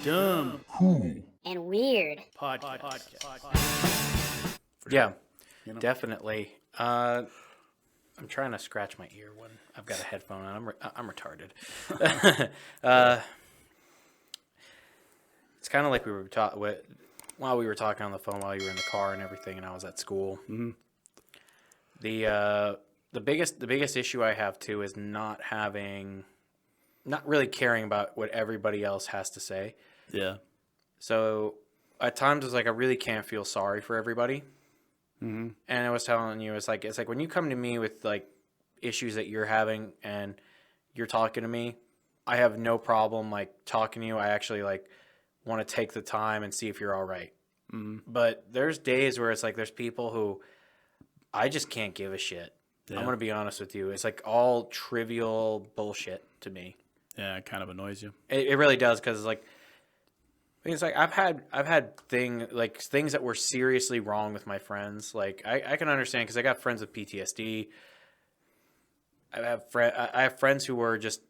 Dumb and weird. podcast. Yeah, You know? definitely. I'm trying to scratch my ear when I've got a headphone on. I'm retarded. It's kind of like we were while we were talking on the phone while you were in the car and everything, and I was at school. Mm-hmm. The biggest issue I have too is not really caring about what everybody else has to say. Yeah. So at times it's like I really can't feel sorry for everybody. Mm-hmm. And I was telling you, it's like when you come to me with like issues that you're having and you're talking to me, I have no problem like talking to you. I actually like want to take the time and see if you're all right. Mm-hmm. But there's days where it's like there's people who I just can't give a shit. Yeah. I'm gonna be honest with you. It's like all trivial bullshit to me. Yeah, it kind of annoys you. It really does because like it's like I've had things that were seriously wrong with my friends. Like I can understand because I got friends with PTSD. I have friends who were just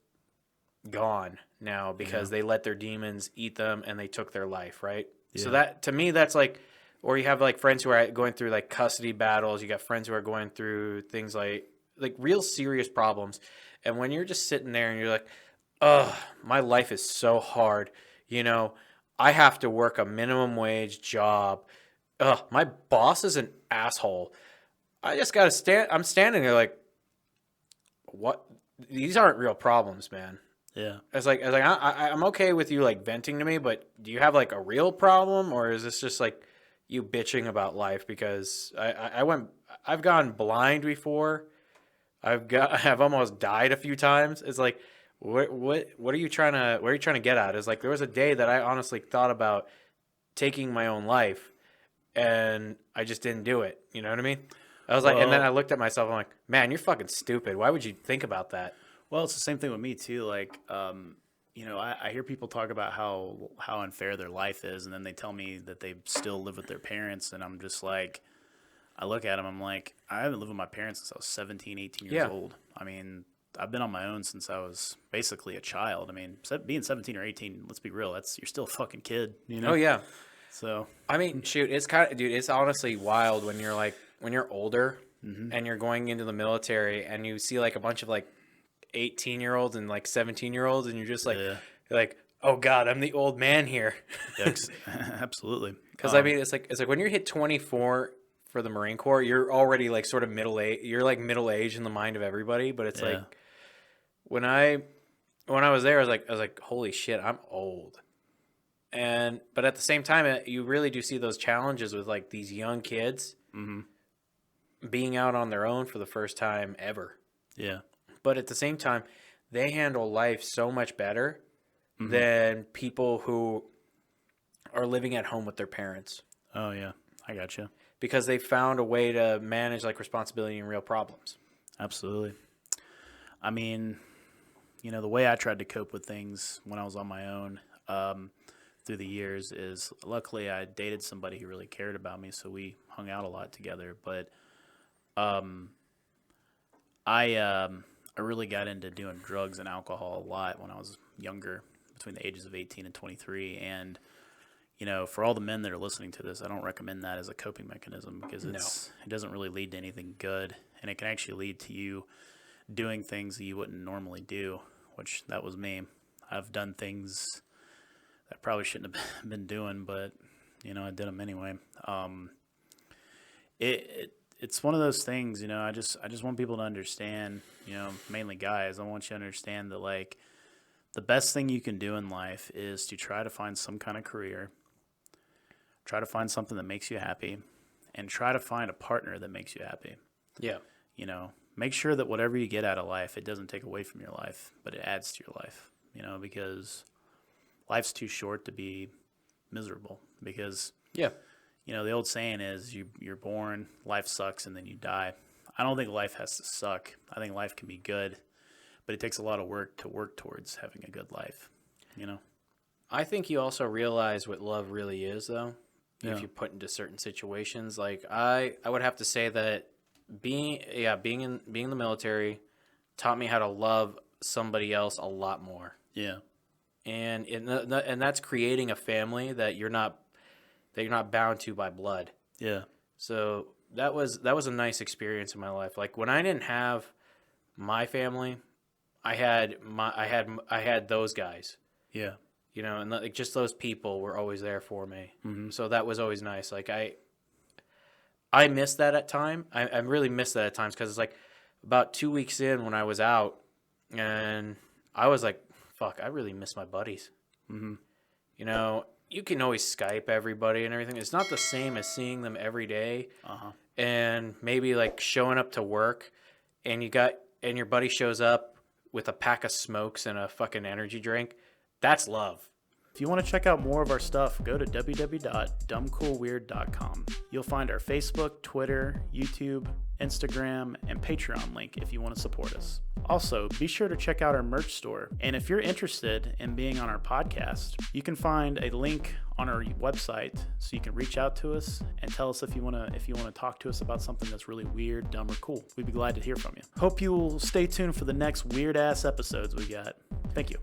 gone now because they let their demons eat them and they took their life, right? Yeah. So that to me that's like, or you have like friends who are going through like custody battles. You got friends who are going through things like real serious problems. And when you're just sitting there and you're like, "Ugh, my life is so hard," you know, I have to work a minimum wage job. Ugh, my boss is an asshole. I just gotta stand. I'm standing there like, what? These aren't real problems, man. Yeah. I'm okay with you like venting to me, but do you have like a real problem, or is this just like you bitching about life? Because I've gone blind before. I've almost died a few times. It's like, what are you trying to get at? Is like there was a day that I honestly thought about taking my own life, and I just didn't do it. You know what I mean? I was like, and then I looked at myself. I'm like, man, you're fucking stupid. Why would you think about that? Well, it's the same thing with me too. Like, I hear people talk about how unfair their life is, and then they tell me that they still live with their parents, and I'm just like, I look at them, I'm like, I haven't lived with my parents since I was 17, 18 years old. I mean, I've been on my own since I was basically a child. I mean, being 17 or 18, let's be real, you're still a fucking kid, you know? Oh yeah. So, I mean, shoot, it's honestly wild when you're older and you're going into the military and you see like a bunch of like 18-year-olds and like 17-year-olds and you're just like, yeah. you're like, oh God, I'm the old man here. Absolutely. Because I mean, it's like when you hit 24 for the Marine Corps, you're already like sort of middle age. You're like middle age in the mind of everybody. But it's like when I was there, I was like, holy shit, I'm old. But at the same time, you really do see those challenges with like these young kids being out on their own for the first time ever. Yeah. But at the same time, they handle life so much better than people who are living at home with their parents. Oh yeah, I gotcha. Because they found a way to manage like responsibility and real problems. Absolutely. I mean, the way I tried to cope with things when I was on my own through the years is luckily I dated somebody who really cared about me, so we hung out a lot together. But I really got into doing drugs and alcohol a lot when I was younger, between the ages of 18 and 23. And, for all the men that are listening to this, I don't recommend that as a coping mechanism because it doesn't really lead to anything good. And it can actually lead to you doing things that you wouldn't normally do, which that was me. I've done things that I probably shouldn't have been doing, but, I did them anyway. It's one of those things, I just want people to understand, mainly guys, I want you to understand that, like, the best thing you can do in life is to try to find some kind of career, try to find something that makes you happy, and try to find a partner that makes you happy. Yeah. Make sure that whatever you get out of life, it doesn't take away from your life, but it adds to your life, because life's too short to be miserable because the old saying is you're born, life sucks, and then you die. I don't think life has to suck. I think life can be good, but it takes a lot of work to work towards having a good life, I think you also realize what love really is, though, if you're put into certain situations. Like I would have to say that being in the military taught me how to love somebody else a lot more. Yeah. and that's creating a family that you're not bound to by blood. Yeah. So that was a nice experience in my life. Like when I didn't have my family, I had those guys. Yeah. You know, and like just those people were always there for me. Mm-hmm. So that was always nice. Like I miss that at time. I really miss that at times because it's like about 2 weeks in when I was out, and I was like, "Fuck, I really miss my buddies." Mm-hmm. You know, you can always Skype everybody and everything. It's not the same as seeing them every day, Uh-huh. and maybe like showing up to work, and your buddy shows up with a pack of smokes and a fucking energy drink. That's love. If you want to check out more of our stuff, go to www.dumbcoolweird.com. You'll find our Facebook, Twitter, YouTube, Instagram, and Patreon link if you want to support us. Also, be sure to check out our merch store. And if you're interested in being on our podcast, you can find a link on our website so you can reach out to us and tell us if you want to talk to us about something that's really weird, dumb, or cool. We'd be glad to hear from you. Hope you will stay tuned for the next weird ass episodes we got. Thank you.